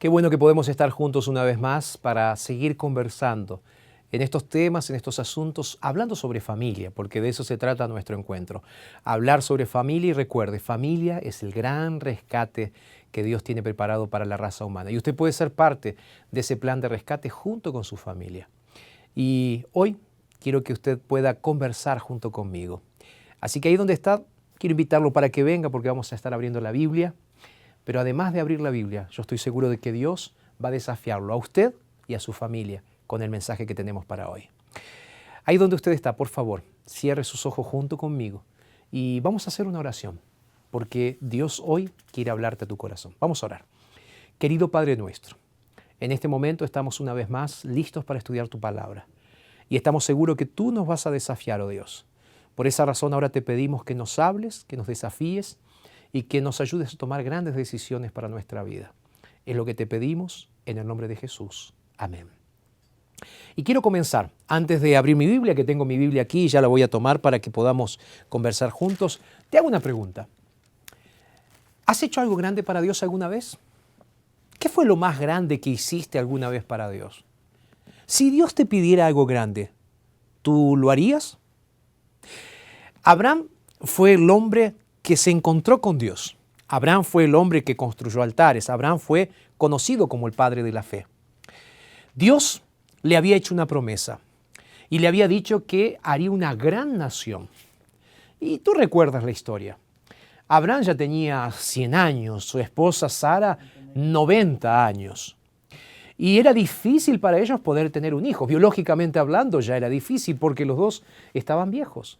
Qué bueno que podemos estar juntos una vez más para seguir conversando en estos temas, en estos asuntos, hablando sobre familia, porque de eso se trata nuestro encuentro. Hablar sobre familia y recuerde, familia es el gran rescate que Dios tiene preparado para la raza humana. Y usted puede ser parte de ese plan de rescate junto con su familia. Y hoy quiero que usted pueda conversar junto conmigo. Así que ahí donde está, quiero invitarlo para que venga porque vamos a estar abriendo la Biblia. Pero además de abrir la Biblia, yo estoy seguro de que Dios va a desafiarlo a usted y a su familia con el mensaje que tenemos para hoy. Ahí donde usted está, por favor, cierre sus ojos junto conmigo y vamos a hacer una oración, porque Dios hoy quiere hablarte a tu corazón. Vamos a orar. Querido Padre nuestro, en este momento estamos una vez más listos para estudiar tu palabra y estamos seguros que tú nos vas a desafiar, oh Dios. Por esa razón ahora te pedimos que nos hables, que nos desafíes y que nos ayudes a tomar grandes decisiones para nuestra vida. Es lo que te pedimos en el nombre de Jesús. Amén. Y quiero comenzar, antes de abrir mi Biblia, que tengo mi Biblia aquí y ya la voy a tomar para que podamos conversar juntos, te hago una pregunta. ¿Has hecho algo grande para Dios alguna vez? ¿Qué fue lo más grande que hiciste alguna vez para Dios? Si Dios te pidiera algo grande, ¿tú lo harías? Abraham fue el hombre que se encontró con Dios. Abraham fue el hombre que construyó altares. Abraham fue conocido como el padre de la fe. Dios le había hecho una promesa y le había dicho que haría una gran nación. Y tú recuerdas la historia. Abraham ya tenía 100 años, su esposa Sara 90 años. Y era difícil para ellos poder tener un hijo. Biológicamente hablando ya era difícil porque los dos estaban viejos.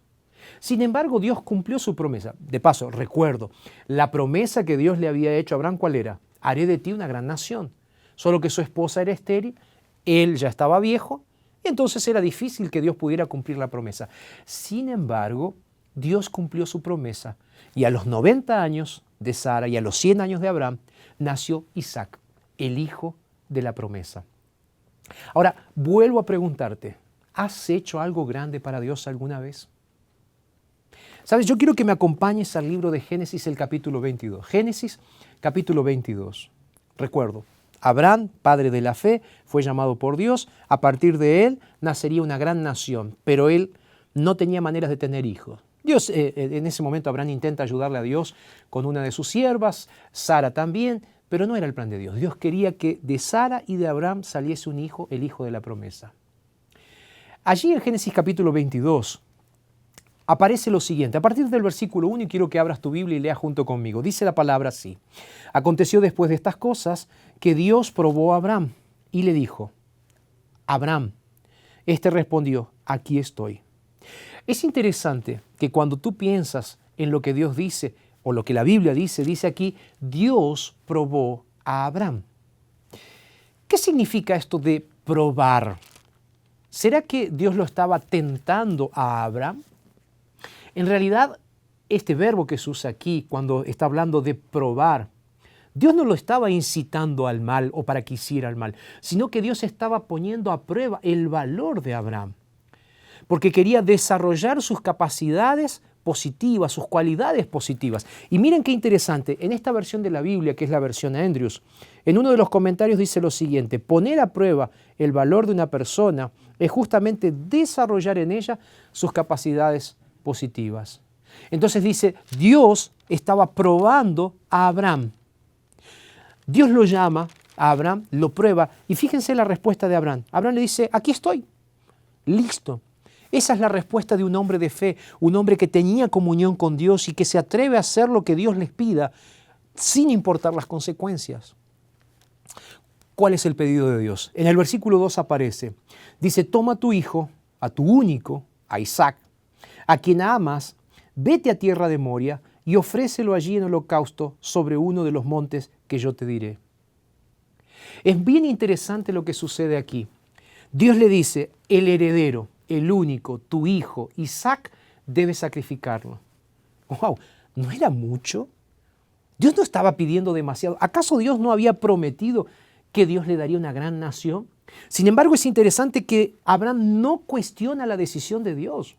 Sin embargo, Dios cumplió su promesa. De paso, recuerdo, la promesa que Dios le había hecho a Abraham, ¿cuál era? Haré de ti una gran nación. Solo que su esposa era estéril, él ya estaba viejo, y entonces era difícil que Dios pudiera cumplir la promesa. Sin embargo, Dios cumplió su promesa, y a los 90 años de Sara y a los 100 años de Abraham, nació Isaac, el hijo de la promesa. Ahora, vuelvo a preguntarte, ¿has hecho algo grande para Dios alguna vez? ¿Sabes? Yo quiero que me acompañes al libro de Génesis, el capítulo 22. Génesis, capítulo 22. Recuerdo, Abraham, padre de la fe, fue llamado por Dios. A partir de él nacería una gran nación, pero él no tenía maneras de tener hijos. Dios, en ese momento Abraham intenta ayudarle a Dios con una de sus siervas, Sara también, pero no era el plan de Dios. Dios quería que de Sara y de Abraham saliese un hijo, el hijo de la promesa. Allí en Génesis capítulo 22, aparece lo siguiente, a partir del versículo 1, y quiero que abras tu Biblia y leas junto conmigo. Dice la palabra así: Aconteció después de estas cosas que Dios probó a Abraham y le dijo: Abraham. Este respondió: aquí estoy. Es interesante que cuando tú piensas en lo que Dios dice, o lo que la Biblia dice aquí, Dios probó a Abraham. ¿Qué significa esto de probar? ¿Será que Dios lo estaba tentando a Abraham? En realidad, este verbo que se usa aquí cuando está hablando de probar, Dios no lo estaba incitando al mal o para que hiciera el mal, sino que Dios estaba poniendo a prueba el valor de Abraham, porque quería desarrollar sus capacidades positivas, sus cualidades positivas. Y miren qué interesante, en esta versión de la Biblia, que es la versión Andrews, en uno de los comentarios dice lo siguiente: poner a prueba el valor de una persona es justamente desarrollar en ella sus capacidades positivas. Entonces dice, Dios estaba probando a Abraham. Dios lo llama a Abraham, lo prueba, y fíjense la respuesta de Abraham. Abraham le dice: aquí estoy, listo. Esa es la respuesta de un hombre de fe, un hombre que tenía comunión con Dios y que se atreve a hacer lo que Dios les pida sin importar las consecuencias. ¿Cuál es el pedido de Dios? En el versículo 2 aparece, dice: toma a tu hijo, a tu único, a Isaac, a quien amas, vete a tierra de Moria y ofrécelo allí en holocausto sobre uno de los montes que yo te diré. Es bien interesante lo que sucede aquí. Dios le dice, el heredero, el único, tu hijo, Isaac, debe sacrificarlo. ¡Wow! ¿No era mucho? Dios no estaba pidiendo demasiado. ¿Acaso Dios no había prometido que Dios le daría una gran nación? Sin embargo, es interesante que Abraham no cuestiona la decisión de Dios.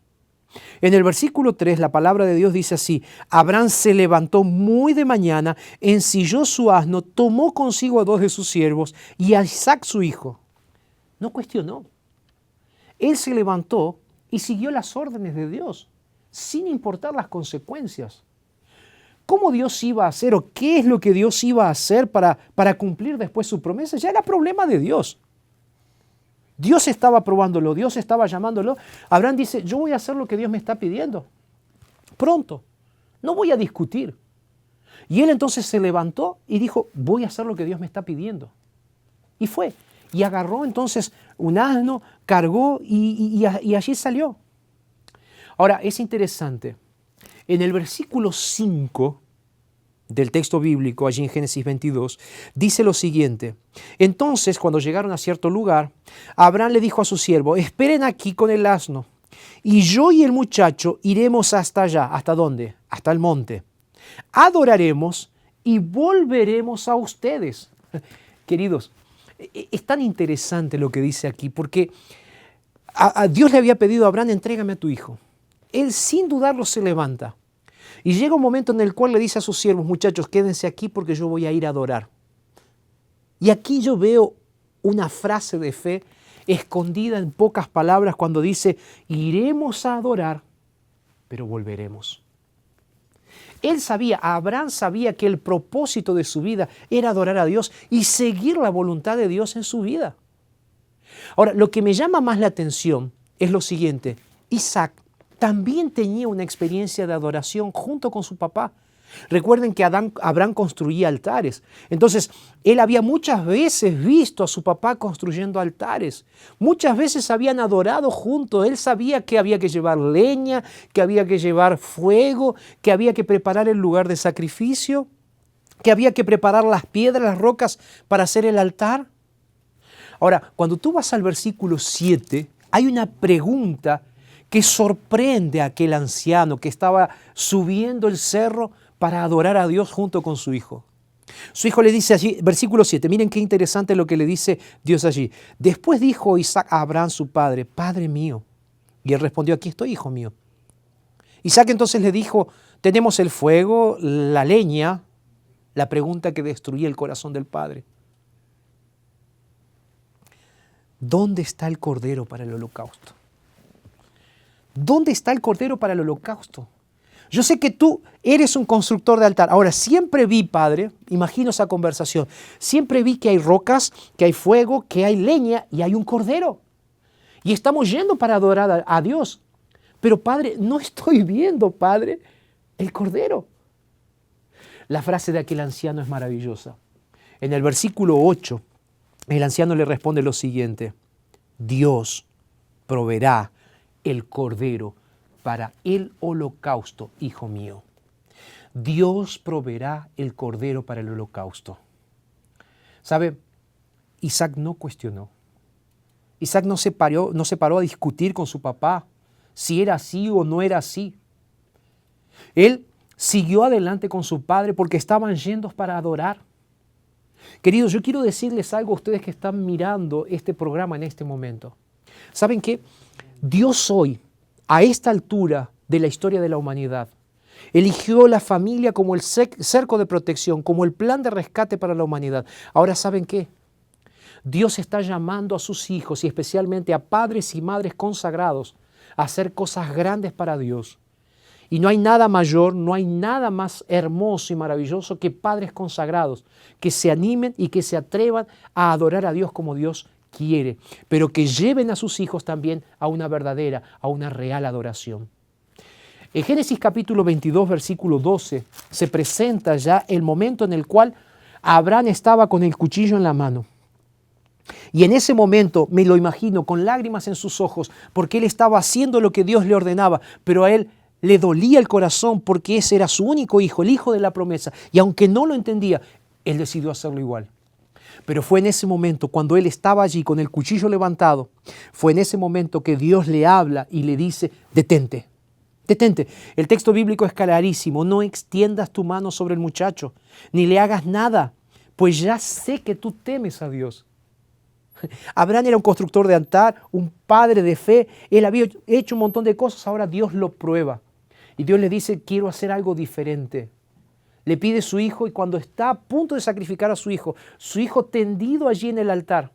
En el versículo 3, la palabra de Dios dice así: Abraham se levantó muy de mañana, ensilló su asno, tomó consigo a 2 de sus siervos y a Isaac su hijo. No cuestionó. Él se levantó y siguió las órdenes de Dios, sin importar las consecuencias. ¿Cómo Dios iba a hacer o qué es lo que Dios iba a hacer para cumplir después su promesa? Ya era problema de Dios. Dios estaba probándolo, Dios estaba llamándolo. Abraham dice: yo voy a hacer lo que Dios me está pidiendo. Pronto. No voy a discutir. Y él entonces se levantó y dijo: voy a hacer lo que Dios me está pidiendo. Y fue. Y agarró entonces un asno, cargó y allí salió. Ahora, es interesante. En el versículo 5 del texto bíblico, allí en Génesis 22, dice lo siguiente: entonces, cuando llegaron a cierto lugar, Abraham le dijo a su siervo: esperen aquí con el asno, y yo y el muchacho iremos hasta allá. ¿Hasta dónde? Hasta el monte. Adoraremos y volveremos a ustedes. Queridos, es tan interesante lo que dice aquí, porque a Dios le había pedido a Abraham: entrégame a tu hijo. Él sin dudarlo se levanta. Y llega un momento en el cual le dice a sus siervos: muchachos, quédense aquí porque yo voy a ir a adorar. Y aquí yo veo una frase de fe escondida en pocas palabras cuando dice: iremos a adorar, pero volveremos. Él sabía, Abraham sabía que el propósito de su vida era adorar a Dios y seguir la voluntad de Dios en su vida. Ahora, lo que me llama más la atención es lo siguiente: Isaac también tenía una experiencia de adoración junto con su papá. Recuerden que Abraham construía altares. Entonces, él había muchas veces visto a su papá construyendo altares. Muchas veces habían adorado juntos. Él sabía que había que llevar leña, que había que llevar fuego, que había que preparar el lugar de sacrificio, que había que preparar las piedras, las rocas para hacer el altar. Ahora, cuando tú vas al versículo 7, hay una pregunta que sorprende a aquel anciano que estaba subiendo el cerro para adorar a Dios junto con su hijo. Su hijo le dice allí, versículo 7, miren qué interesante lo que le dice Dios allí. Después dijo Isaac a Abraham su padre: Padre mío. Y él respondió: aquí estoy, hijo mío. Isaac entonces le dijo: tenemos el fuego, la leña. La pregunta que destruía el corazón del padre: ¿dónde está el cordero para el holocausto? ¿Dónde está el cordero para el holocausto? Yo sé que tú eres un constructor de altar. Ahora, siempre vi, Padre, imagino esa conversación, siempre vi que hay rocas, que hay fuego, que hay leña y hay un cordero. Y estamos yendo para adorar a Dios. Pero, Padre, no estoy viendo, Padre, el cordero. La frase de aquel anciano es maravillosa. En el versículo 8, el anciano le responde lo siguiente: Dios proveerá el cordero para el holocausto, hijo mío. Dios proveerá el cordero para el holocausto. ¿Sabe? Isaac no cuestionó. Isaac no se paró a discutir con su papá si era así o no era así. Él siguió adelante con su padre porque estaban yendo para adorar. Queridos, yo quiero decirles algo a ustedes que están mirando este programa en este momento. ¿Saben qué? Dios hoy, a esta altura de la historia de la humanidad, eligió la familia como el cerco de protección, como el plan de rescate para la humanidad. Ahora, ¿saben qué? Dios está llamando a sus hijos y especialmente a padres y madres consagrados a hacer cosas grandes para Dios. Y no hay nada mayor, no hay nada más hermoso y maravilloso que padres consagrados que se animen y que se atrevan a adorar a Dios como Dios quiere, pero que lleven a sus hijos también a una verdadera, a una real adoración. En Génesis capítulo 22, versículo 12, se presenta ya el momento en el cual Abraham estaba con el cuchillo en la mano. Y en ese momento, me lo imagino, con lágrimas en sus ojos, porque él estaba haciendo lo que Dios le ordenaba, pero a él le dolía el corazón porque ese era su único hijo, el hijo de la promesa. Y aunque no lo entendía, él decidió hacerlo igual. Pero fue en ese momento, cuando él estaba allí con el cuchillo levantado, fue en ese momento que Dios le habla y le dice: detente, detente. El texto bíblico es clarísimo: no extiendas tu mano sobre el muchacho, ni le hagas nada, pues ya sé que tú temes a Dios. Abraham era un constructor de altar, un padre de fe. Él había hecho un montón de cosas, ahora Dios lo prueba. Y Dios le dice, quiero hacer algo diferente. Le pide su hijo y cuando está a punto de sacrificar a su hijo tendido allí en el altar,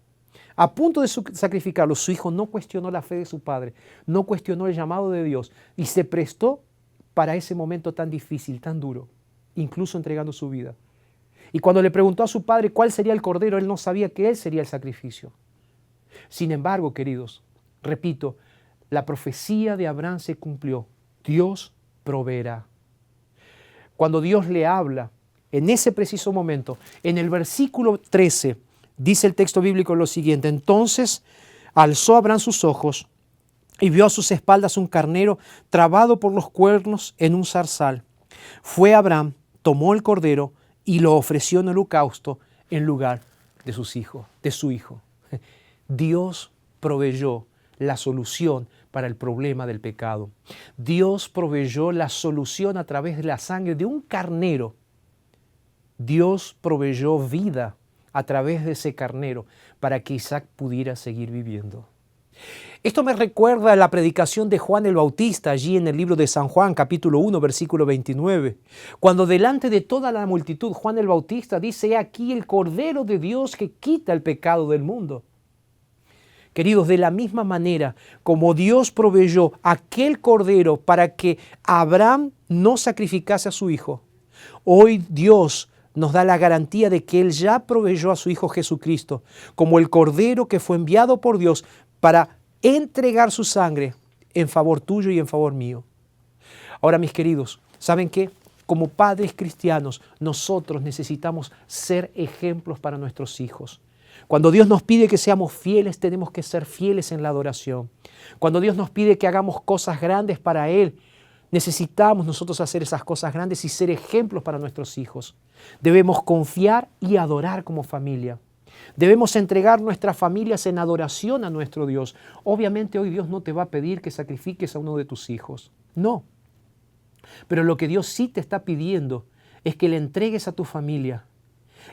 a punto de sacrificarlo, su hijo no cuestionó la fe de su padre, no cuestionó el llamado de Dios y se prestó para ese momento tan difícil, tan duro, incluso entregando su vida. Y cuando le preguntó a su padre cuál sería el cordero, él no sabía que él sería el sacrificio. Sin embargo, queridos, repito, la profecía de Abraham se cumplió. Dios proveerá. Cuando Dios le habla, en ese preciso momento, en el versículo 13, dice el texto bíblico lo siguiente: entonces alzó Abraham sus ojos y vio a sus espaldas un carnero trabado por los cuernos en un zarzal. Fue Abraham, tomó el cordero y lo ofreció en holocausto en lugar de su hijo. Dios proveyó la solución para el problema del pecado. Dios proveyó la solución a través de la sangre de un carnero. Dios proveyó vida a través de ese carnero para que Isaac pudiera seguir viviendo. Esto me recuerda a la predicación de Juan el Bautista allí en el libro de San Juan, capítulo 1, versículo 29. Cuando delante de toda la multitud Juan el Bautista dice: "He aquí el Cordero de Dios que quita el pecado del mundo". Queridos, de la misma manera como Dios proveyó aquel cordero para que Abraham no sacrificase a su hijo, hoy Dios nos da la garantía de que Él ya proveyó a su Hijo Jesucristo como el cordero que fue enviado por Dios para entregar su sangre en favor tuyo y en favor mío. Ahora, mis queridos, ¿saben qué? Como padres cristianos, nosotros necesitamos ser ejemplos para nuestros hijos. Cuando Dios nos pide que seamos fieles, tenemos que ser fieles en la adoración. Cuando Dios nos pide que hagamos cosas grandes para Él, necesitamos nosotros hacer esas cosas grandes y ser ejemplos para nuestros hijos. Debemos confiar y adorar como familia. Debemos entregar nuestras familias en adoración a nuestro Dios. Obviamente hoy Dios no te va a pedir que sacrifiques a uno de tus hijos. No. Pero lo que Dios sí te está pidiendo es que le entregues a tu familia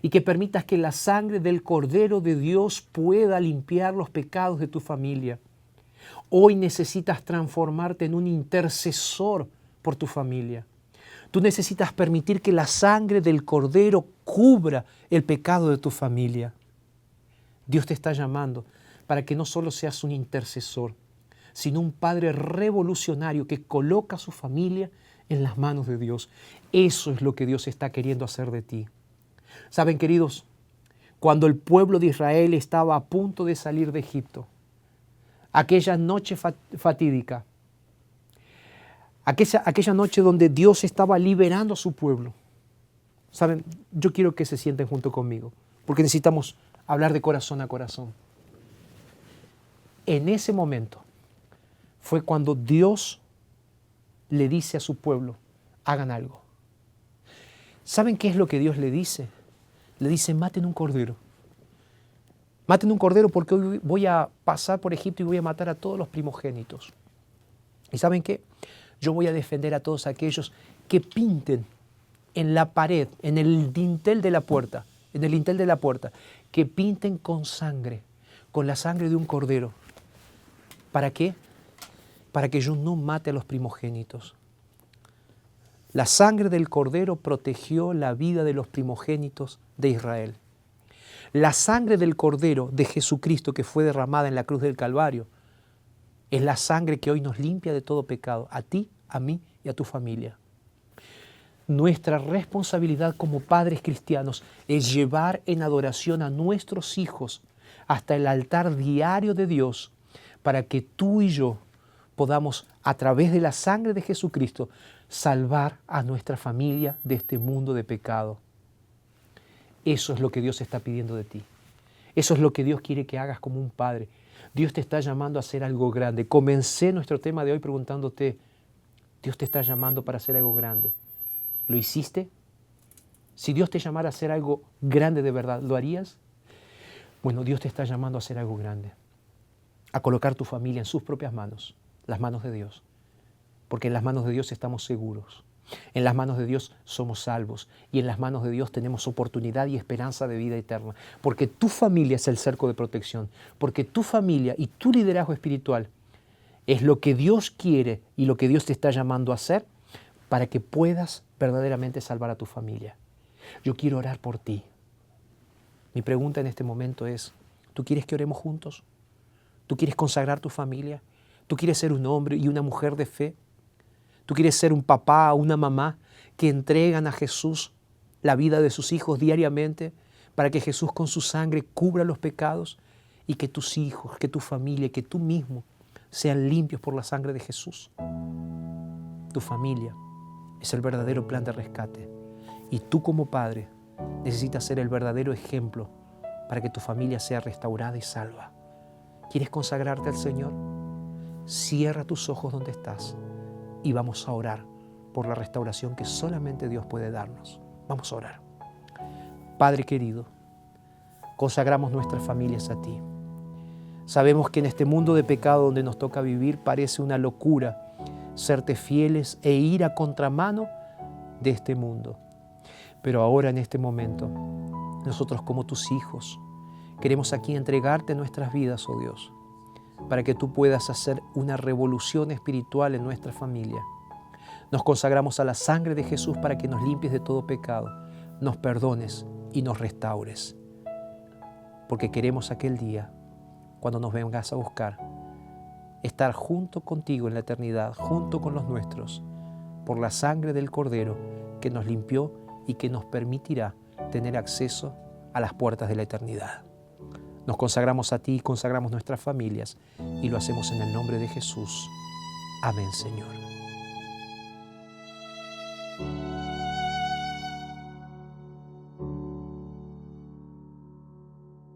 y que permitas que la sangre del Cordero de Dios pueda limpiar los pecados de tu familia. Hoy necesitas transformarte en un intercesor por tu familia. Tú necesitas permitir que la sangre del Cordero cubra el pecado de tu familia. Dios te está llamando para que no solo seas un intercesor, sino un padre revolucionario que coloca a su familia en las manos de Dios. Eso es lo que Dios está queriendo hacer de ti. ¿Saben, queridos? Cuando el pueblo de Israel estaba a punto de salir de Egipto, aquella noche fatídica, aquella noche donde Dios estaba liberando a su pueblo. ¿Saben? Yo quiero que se sienten junto conmigo, porque necesitamos hablar de corazón a corazón. En ese momento fue cuando Dios le dice a su pueblo: hagan algo. ¿Saben qué es lo que Dios le dice? Le dice: maten un cordero. Maten un cordero porque hoy voy a pasar por Egipto y voy a matar a todos los primogénitos. ¿Y saben qué? Yo voy a defender a todos aquellos que pinten en la pared, en el dintel de la puerta, que pinten con sangre, con la sangre de un cordero. ¿Para qué? Para que yo no mate a los primogénitos. La sangre del cordero protegió la vida de los primogénitos de Israel. La sangre del cordero de Jesucristo que fue derramada en la cruz del Calvario es la sangre que hoy nos limpia de todo pecado, a ti, a mí y a tu familia. Nuestra responsabilidad como padres cristianos es llevar en adoración a nuestros hijos hasta el altar diario de Dios para que tú y yo podamos, a través de la sangre de Jesucristo, salvar a nuestra familia de este mundo de pecado. Eso es lo que Dios está pidiendo de ti. Eso es lo que Dios quiere que hagas como un padre. Dios te está llamando a hacer algo grande. Comencé nuestro tema de hoy preguntándote: Dios te está llamando para hacer algo grande. ¿Lo hiciste? Si Dios te llamara a hacer algo grande de verdad, ¿lo harías? Bueno, Dios te está llamando a hacer algo grande. A colocar tu familia en sus propias manos, las manos de Dios. Porque en las manos de Dios estamos seguros. En las manos de Dios somos salvos y en las manos de Dios tenemos oportunidad y esperanza de vida eterna. Porque tu familia es el cerco de protección, porque tu familia y tu liderazgo espiritual es lo que Dios quiere y lo que Dios te está llamando a hacer para que puedas verdaderamente salvar a tu familia. Yo quiero orar por ti. Mi pregunta en este momento es, ¿tú quieres que oremos juntos? ¿Tú quieres consagrar tu familia? ¿Tú quieres ser un hombre y una mujer de fe? ¿Tú quieres ser un papá o una mamá que entregan a Jesús la vida de sus hijos diariamente para que Jesús con su sangre cubra los pecados y que tus hijos, que tu familia, que tú mismo sean limpios por la sangre de Jesús? Tu familia es el verdadero plan de rescate y tú como padre necesitas ser el verdadero ejemplo para que tu familia sea restaurada y salva. ¿Quieres consagrarte al Señor? Cierra tus ojos donde estás y vamos a orar por la restauración que solamente Dios puede darnos. Vamos a orar. Padre querido, consagramos nuestras familias a ti. Sabemos que en este mundo de pecado donde nos toca vivir parece una locura serte fieles e ir a contramano de este mundo. Pero ahora en este momento, nosotros como tus hijos, queremos aquí entregarte nuestras vidas, oh Dios, para que tú puedas hacer una revolución espiritual en nuestra familia. Nos consagramos a la sangre de Jesús para que nos limpies de todo pecado, nos perdones y nos restaures. Porque queremos aquel día, cuando nos vengas a buscar, estar junto contigo en la eternidad, junto con los nuestros, por la sangre del Cordero que nos limpió y que nos permitirá tener acceso a las puertas de la eternidad. Nos consagramos a ti, consagramos nuestras familias y lo hacemos en el nombre de Jesús. Amén, Señor.